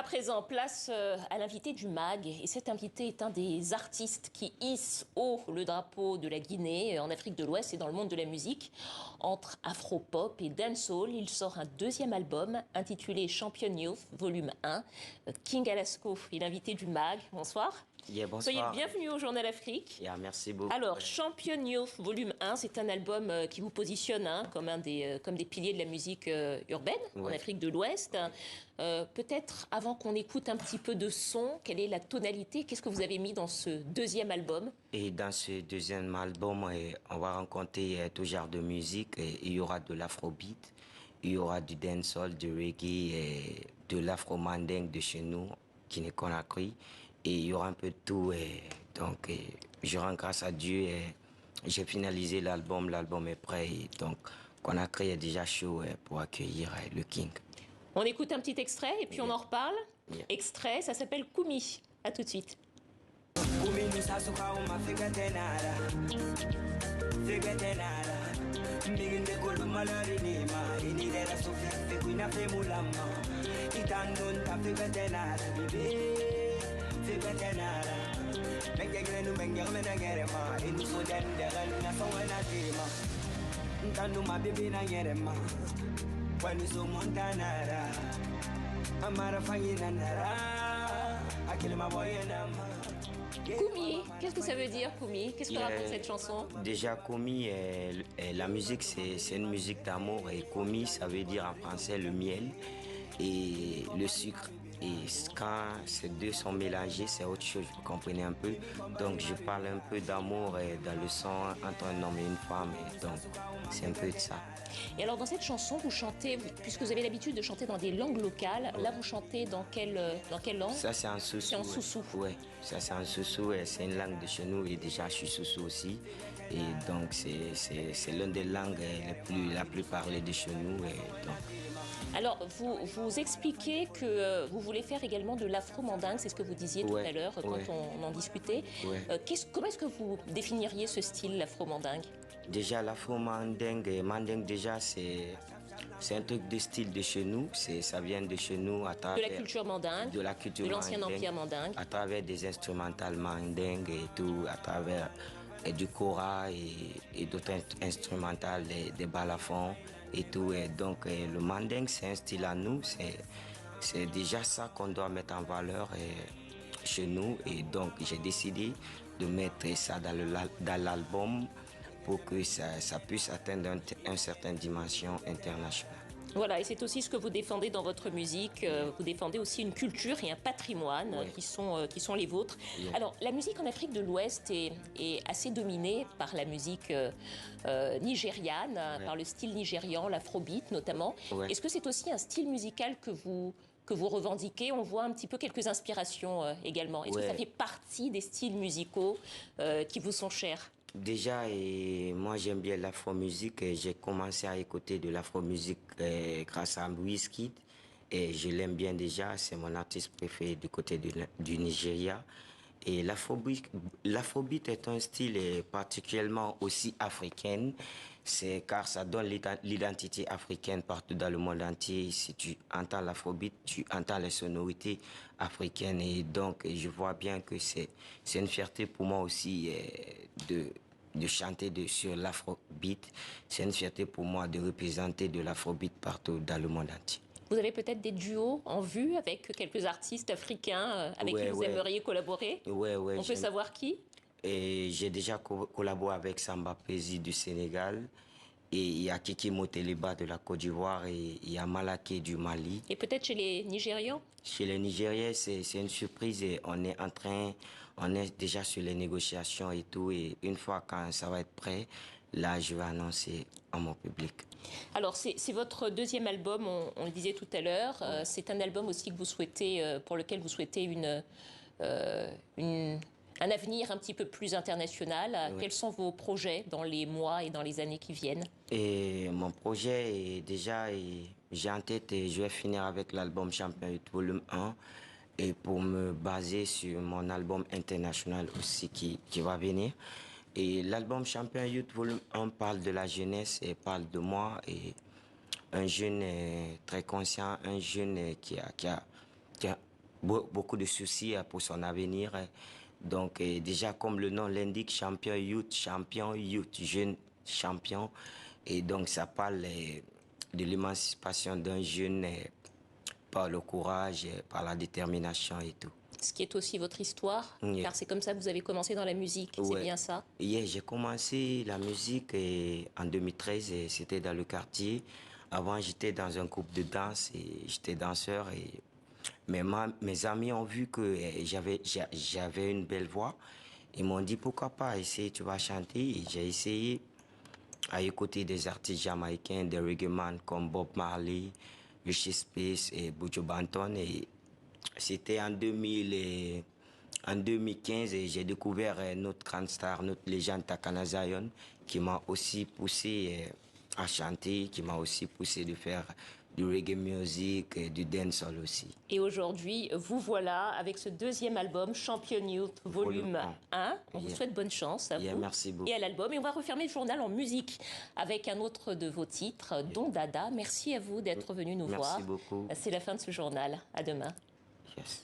présent, place à l'invité du MAG. Et cet invité est un des artistes qui hisse haut le drapeau de la Guinée en Afrique de l'Ouest et dans le monde de la musique. Entre afro-pop et dancehall, il sort un deuxième album intitulé Champion Youth, volume 1. King Alasco est l'invité du MAG. Bonsoir. Bonsoir. Soyez le bienvenu au Journal Afrique. Merci beaucoup. Alors, Champion Youth Volume 1, c'est un album qui vous positionne comme des piliers de la musique urbaine en Afrique de l'Ouest. Peut-être, avant qu'on écoute un petit peu de son, quelle est la tonalité? Qu'est-ce que vous avez mis dans ce deuxième album? Et dans ce deuxième album, on va rencontrer tout genre de musique. Il y aura de l'afrobeat, il y aura du dancehall, du reggae, et de l'afro-mandingue de chez nous, qui est Conakry. Et il y aura un peu de tout. Donc, je rends grâce à Dieu. J'ai finalisé l'album. L'album est prêt. Donc, Conakry est déjà chaud pour accueillir le King. On écoute un petit extrait et puis on en reparle. Extrait, ça s'appelle Koumi. À tout de suite. Koumi, qu'est-ce que ça veut dire, Koumi? Qu'est-ce que raconte cette chanson? Déjà, Koumi, la musique, c'est une musique d'amour. Et Koumi, ça veut dire en français le miel et le sucre. Et quand ces deux sont mélangés, c'est autre chose, vous comprenez un peu. Donc, je parle un peu d'amour dans le son entre un homme et une femme. Et donc, c'est un peu de ça. Et alors, dans cette chanson, vous chantez, puisque vous avez l'habitude de chanter dans des langues locales, là, vous chantez dans quelle langue? Ça, c'est en Soussou. C'est en Soussou. Oui, ça, c'est en Soussou. C'est une langue de chez nous. Et déjà, je suis Soussou aussi. Et donc, c'est l'une des langues la plus parlée de chez nous. Et donc, alors, vous expliquez que vous voulez faire également de l'afro-mandingue, c'est ce que vous disiez tout à l'heure quand on en discutait. Comment est-ce que vous définiriez ce style, l'afro-mandingue? Déjà, l'afro-mandingue, mandingue déjà, c'est un truc de style de chez nous. Ça vient de chez nous à travers... De la culture mandingue, de l'ancien empire mandingue. À travers des instrumentales mandingues et tout, à travers du kora et d'autres instrumentales, des balafons et tout. Et donc, le mandingue, c'est un style à nous. C'est déjà ça qu'on doit mettre en valeur chez nous. Et donc, j'ai décidé de mettre ça dans l'album pour que ça puisse atteindre une certaine dimension internationale. Voilà, et c'est aussi ce que vous défendez dans votre musique. Vous défendez aussi une culture et un patrimoine qui sont les vôtres. Alors, la musique en Afrique de l'Ouest est assez dominée par la musique nigériane, par le style nigérian, l'afrobeat notamment. Est-ce que c'est aussi un style musical que vous revendiquez? On voit un petit peu quelques inspirations également. Est-ce que ça fait partie des styles musicaux qui vous sont chers? Déjà, moi j'aime bien l'afro-musique. J'ai commencé à écouter de l'afro-musique grâce à Wizkid. Et je l'aime bien déjà, c'est mon artiste préféré du côté du Nigeria. Et l'afrobeat est un style particulièrement aussi africain, car ça donne l'identité africaine partout dans le monde entier. Si tu entends l'afrobeat, tu entends les sonorités africaines. Et donc, je vois bien que c'est une fierté pour moi aussi de chanter sur l'afrobeat. C'est une fierté pour moi de représenter de l'afrobeat partout dans le monde entier. Vous avez peut-être des duos en vue avec quelques artistes africains avec qui vous aimeriez collaborer? On peut savoir qui? J'ai déjà collaboré avec Samba Peuzzi du Sénégal. Et il y a Kiki Moteliba de la Côte d'Ivoire et il y a Malaké du Mali. Et peut-être chez les Nigérians? Chez les Nigériens, c'est une surprise et on est déjà sur les négociations et tout. Et une fois quand ça va être prêt, là, je vais annoncer à mon public. Alors, c'est votre deuxième album, on le disait tout à l'heure. C'est un album aussi que vous souhaitez, pour lequel vous souhaitez un avenir un petit peu plus international. Quels sont vos projets dans les mois et dans les années qui viennent? Et mon projet est déjà, j'ai en tête, et je vais finir avec l'album Champion Youth Volume 1 et pour me baser sur mon album international aussi qui va venir. Et l'album Champion Youth Volume 1 parle de la jeunesse et parle de moi et un jeune très conscient, un jeune qui a beaucoup de soucis pour son avenir. Donc, déjà, comme le nom l'indique, champion youth, jeune champion. Et donc, ça parle de l'émancipation d'un jeune par le courage, par la détermination et tout. Ce qui est aussi votre histoire, car c'est comme ça que vous avez commencé dans la musique, c'est bien ça? J'ai commencé la musique en 2013, et c'était dans le quartier. Avant, j'étais dans un groupe de danse et j'étais danseur. Mais mes amis ont vu que j'avais une belle voix. Ils m'ont dit pourquoi pas essayer, tu vas chanter. Et j'ai essayé à écouter des artistes jamaïcains, des reggaeman comme Bob Marley, Richie Spice et Buju Banton. Et c'était en 2015 et j'ai découvert notre grande star, notre légende Takana Zion, qui m'a aussi poussé à chanter, qui m'a aussi poussé de faire du reggae music et du dancehall aussi. Et aujourd'hui, vous voilà avec ce deuxième album, Champion Youth, volume 1. On vous souhaite bonne chance à vous merci beaucoup. Et à l'album. Et on va refermer le journal en musique avec un autre de vos titres, Don Dada. Merci à vous d'être venu nous voir. Merci beaucoup. C'est la fin de ce journal. À demain. Yes.